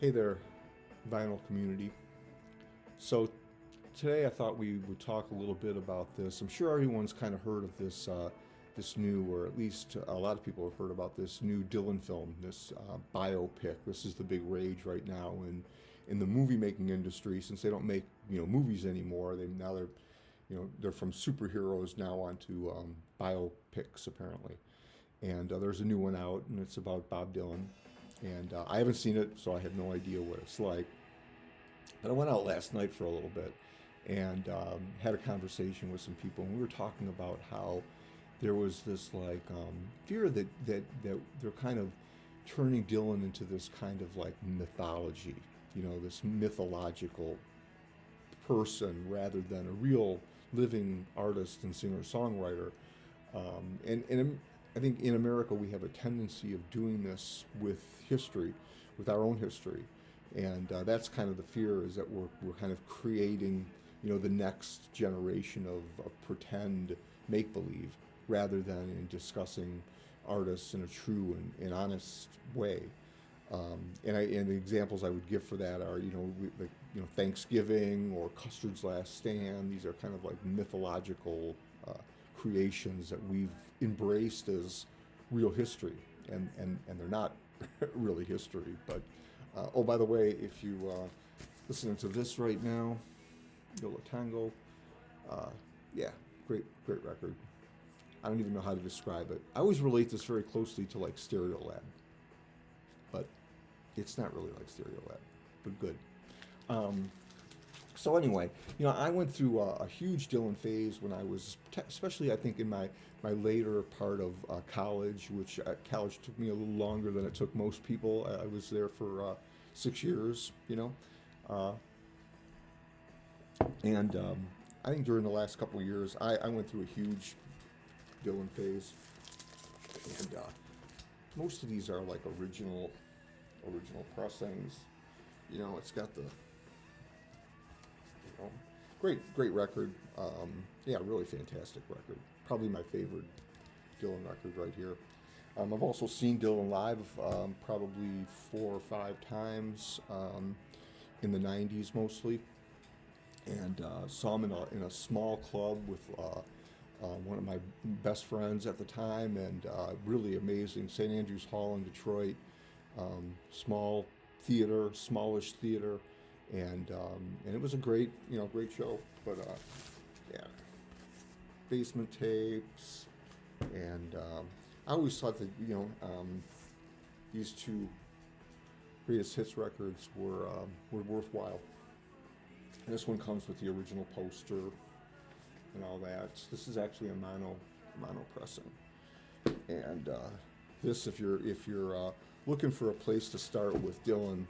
Hey there, vinyl community. So today I thought we would talk a little bit about this. I'm sure everyone's kind of heard of this new, or at least a lot of people have heard about this new Dylan film, this biopic. This is the big rage right now in the movie making industry. Since they don't make movies anymore, they're from superheroes now onto biopics apparently. And there's a new one out, and it's about Bob Dylan. And I haven't seen it, so I have no idea what it's like. But I went out last night for a little bit and had a conversation with some people, and we were talking about how there was this fear that they're kind of turning Dylan into this kind of like mythology, this mythological person rather than a real living artist and singer songwriter. And I think in America we have a tendency of doing this with history, with our own history, and that's kind of the fear, is that we're kind of creating the next generation of pretend make believe rather than in discussing artists in a true and honest way. And the examples I would give for that are Thanksgiving or Custer's Last Stand. These are kind of like mythological creations that we've embraced as real history, and they're not really history. But oh, by the way, if you listening to this right now, Yola Tango, yeah, great record. I don't even know how to describe it. I always relate this very closely to like Stereolab, but it's not really like Stereolab, but good. So anyway, I went through a huge Dylan phase when I was, especially I think in my later part of college, which college took me a little longer than it took most people. I was there for 6 years, and I think during the last couple of years, I went through a huge Dylan phase, and most of these are like original pressings. It's got the great record. Yeah, really fantastic record. Probably my favorite Dylan record right here. I've also seen Dylan live probably 4 or 5 times in the '90s mostly, and saw him in a small club with one of my best friends at the time, and really amazing, St. Andrews Hall in Detroit. Small theater, smallish theater, and it was a great show. But yeah, basement tapes, and I always thought that these two greatest hits records were worthwhile. And this one comes with the original poster and all that. This is actually a mono pressing, and this, if you're looking for a place to start with Dylan,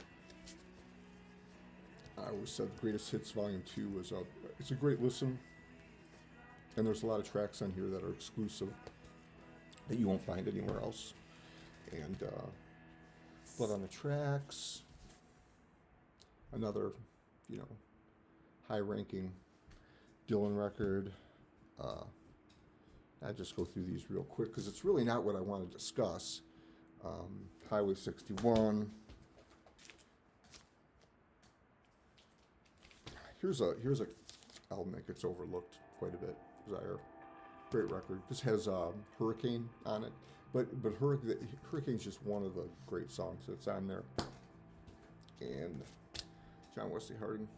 I always said the Greatest Hits Volume 2 it's a great listen, and there's a lot of tracks on here that are exclusive that you won't find anywhere else. And Blood on the Tracks, another high-ranking Dylan record. I just go through these real quick because it's really not what I want to discuss. Highway 61. Here's a album that gets overlooked quite a bit. Desire, great record. This has Hurricane on it, but Hurricane's just one of the great songs that's on there. And John Wesley Harding.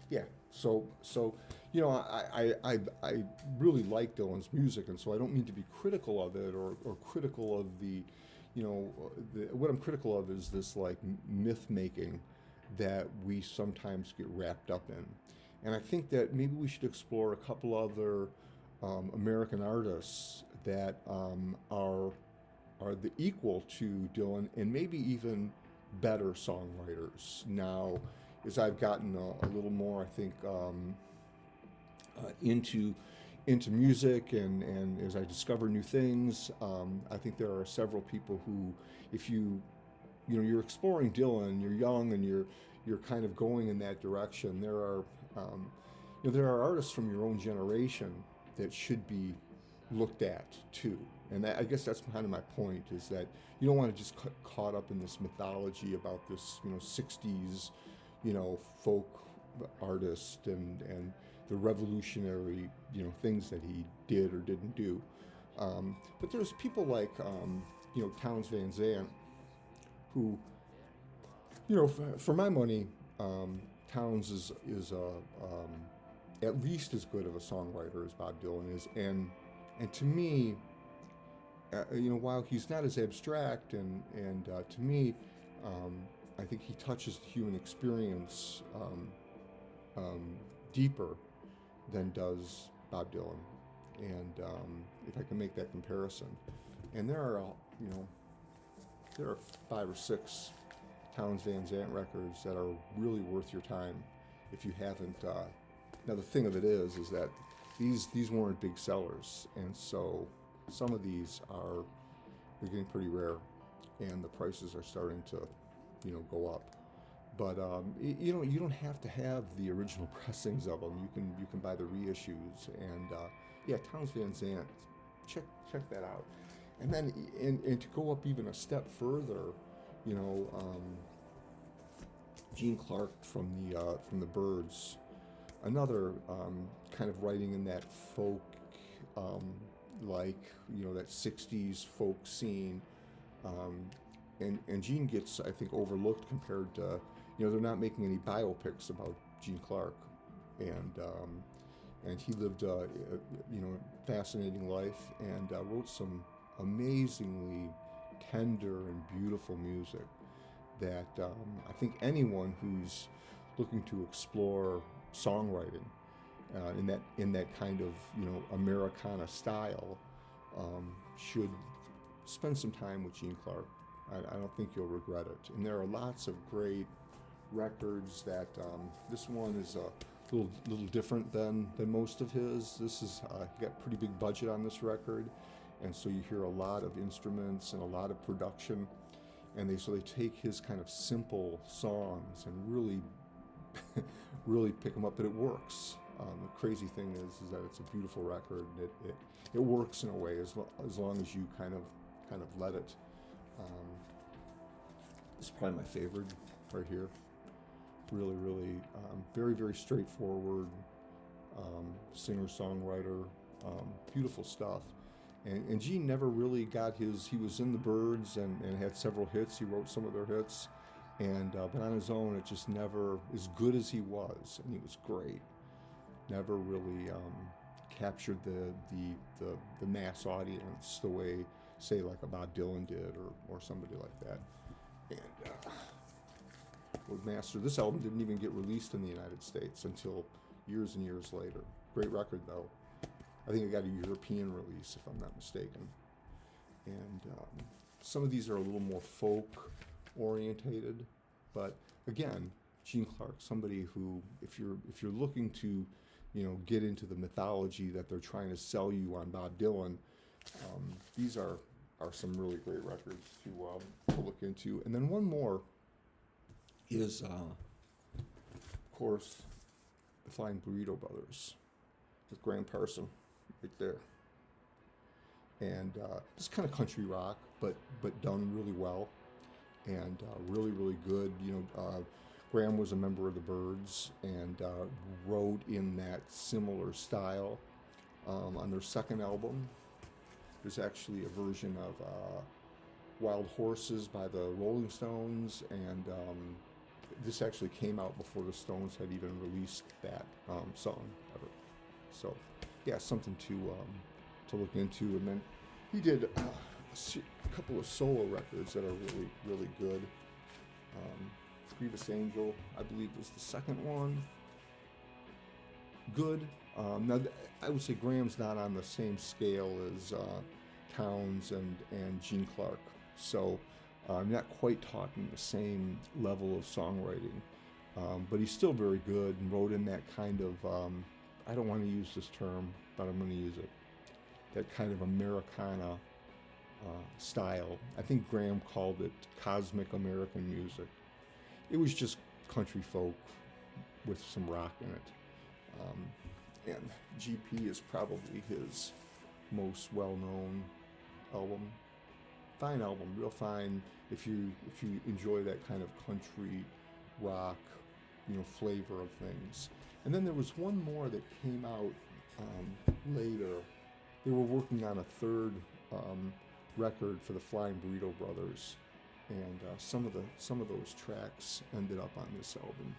Yeah, so I really like Dylan's music, and so I don't mean to be critical of it or critical of the, what I'm critical of is this like myth making that we sometimes get wrapped up in, and I think that maybe we should explore a couple other American artists that are the equal to Dylan and maybe even better songwriters now. As I've gotten a little more, I think, into music, and as I discover new things, I think there are several people who, if you're exploring Dylan, you're young and you're kind of going in that direction. There are there are artists from your own generation that should be looked at too, And I guess that's kind of my point, is that you don't want to just get caught up in this mythology about this, 60s, folk artist and the revolutionary, things that he did or didn't do. But there's people like, Townes Van Zandt, who, for my money, Townes is at least as good of a songwriter as Bob Dylan is, and to me, while he's not as abstract, and to me, I think he touches the human experience deeper than does Bob Dylan, and if I can make that comparison, and there are 5 or 6 Townes Van Zandt records that are really worth your time if you haven't. Now the thing of it is that these weren't big sellers, and so some of these they're getting pretty rare, and the prices are starting to go up. But you don't have to have the original pressings of them. You can buy the reissues, and Townes Van Zandt, check that out. And then and to go up even a step further, Gene Clark from the Byrds, another kind of writing in that folk, that 60s folk scene, and Gene gets, I think, overlooked compared to, they're not making any biopics about Gene Clark, and he lived fascinating life, and wrote some amazingly tender and beautiful music that I think anyone who's looking to explore songwriting in that kind of Americana style should spend some time with Gene Clark. I don't think you'll regret it. And there are lots of great records that this one is a little different than most of his. This is he got a pretty big budget on this record, and so you hear a lot of instruments and a lot of production, and they take his kind of simple songs and really really pick them up, but it works. The crazy thing is that it's a beautiful record. It works in a way as long as you kind of let it. This is probably my favorite right here. Really, really very, very straightforward singer-songwriter, beautiful stuff. And Gene never really got he was in the Byrds and had several hits. He wrote some of their hits, but on his own, it just never, as good as he was, and he was great, never really captured the mass audience the way, say, like a Bob Dylan did, or somebody like that. And Woodmaster, this album didn't even get released in the United States until years and years later. Great record, though. I think it got a European release, if I'm not mistaken. And some of these are a little more folk orientated, but again, Gene Clark, somebody who, if you're looking to, get into the mythology that they're trying to sell you on Bob Dylan, these are some really great records to look into. And then one more is, of course, the Flying Burrito Brothers with Graham Parsons right there. And it's kind of country rock, but done really well, and really, really good. Graham was a member of the Byrds and wrote in that similar style. On their second album, there's actually a version of Wild Horses by the Rolling Stones, and this actually came out before the Stones had even released that song ever. So, yeah, something to look into. And then he did a couple of solo records that are really, really good. Grievous Angel, I believe, was the second one. Good. Now, I would say Graham's not on the same scale as Townes and Gene Clark, so I'm not quite talking the same level of songwriting, but he's still very good and wrote in that kind of, I don't want to use this term, but I'm going to use it, that kind of Americana style. I think Graham called it cosmic American music. It was just country folk with some rock in it. And GP is probably his most well-known album. Fine album, real fine. If you enjoy that kind of country rock, flavor of things. And then there was one more that came out later. They were working on a third record for the Flying Burrito Brothers, and some of those tracks ended up on this album.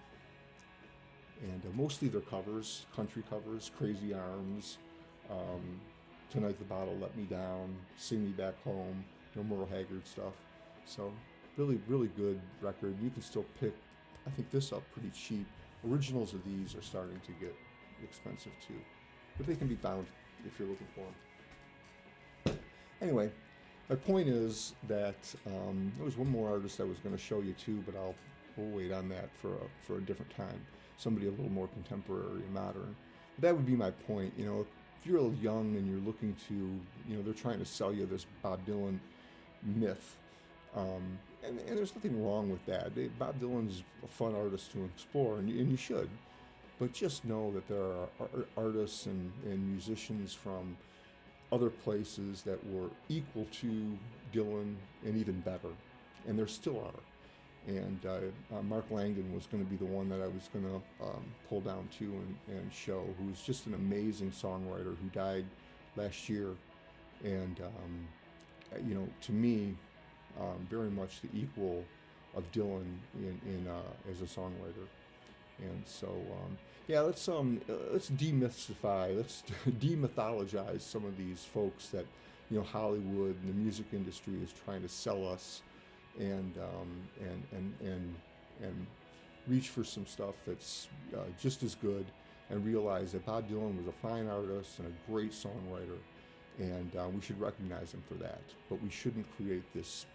And mostly they're covers, country covers, Crazy Arms, Tonight the Bottle Let Me Down, Sing Me Back Home, Merle Haggard stuff. So really, really good record. You can still pick, I think, this up pretty cheap. Originals of these are starting to get expensive too, but they can be found if you're looking for them. Anyway, my point is that there was one more artist I was going to show you too, but we'll wait on that for a different time. Somebody a little more contemporary and modern. But that would be my point. If you're a little young and you're looking to, they're trying to sell you this Bob Dylan myth, and there's nothing wrong with that. Bob Dylan's a fun artist to explore, and you should. But just know that there are artists and musicians from other places that were equal to Dylan and even better, and there still are. And Mark Langdon was going to be the one that I was going to pull down to and show, who's just an amazing songwriter who died last year. And, to me, very much the equal of Dylan as a songwriter. And so, let's demystify, let's demythologize some of these folks that, Hollywood and the music industry is trying to sell us, and reach for some stuff that's just as good, and realize that Bob Dylan was a fine artist and a great songwriter, and we should recognize him for that. But we shouldn't create this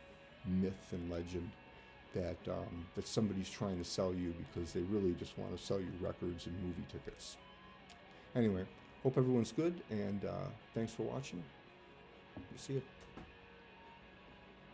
myth and legend that somebody's trying to sell you because they really just want to sell you records and movie tickets. Anyway, hope everyone's good, and thanks for watching. See you.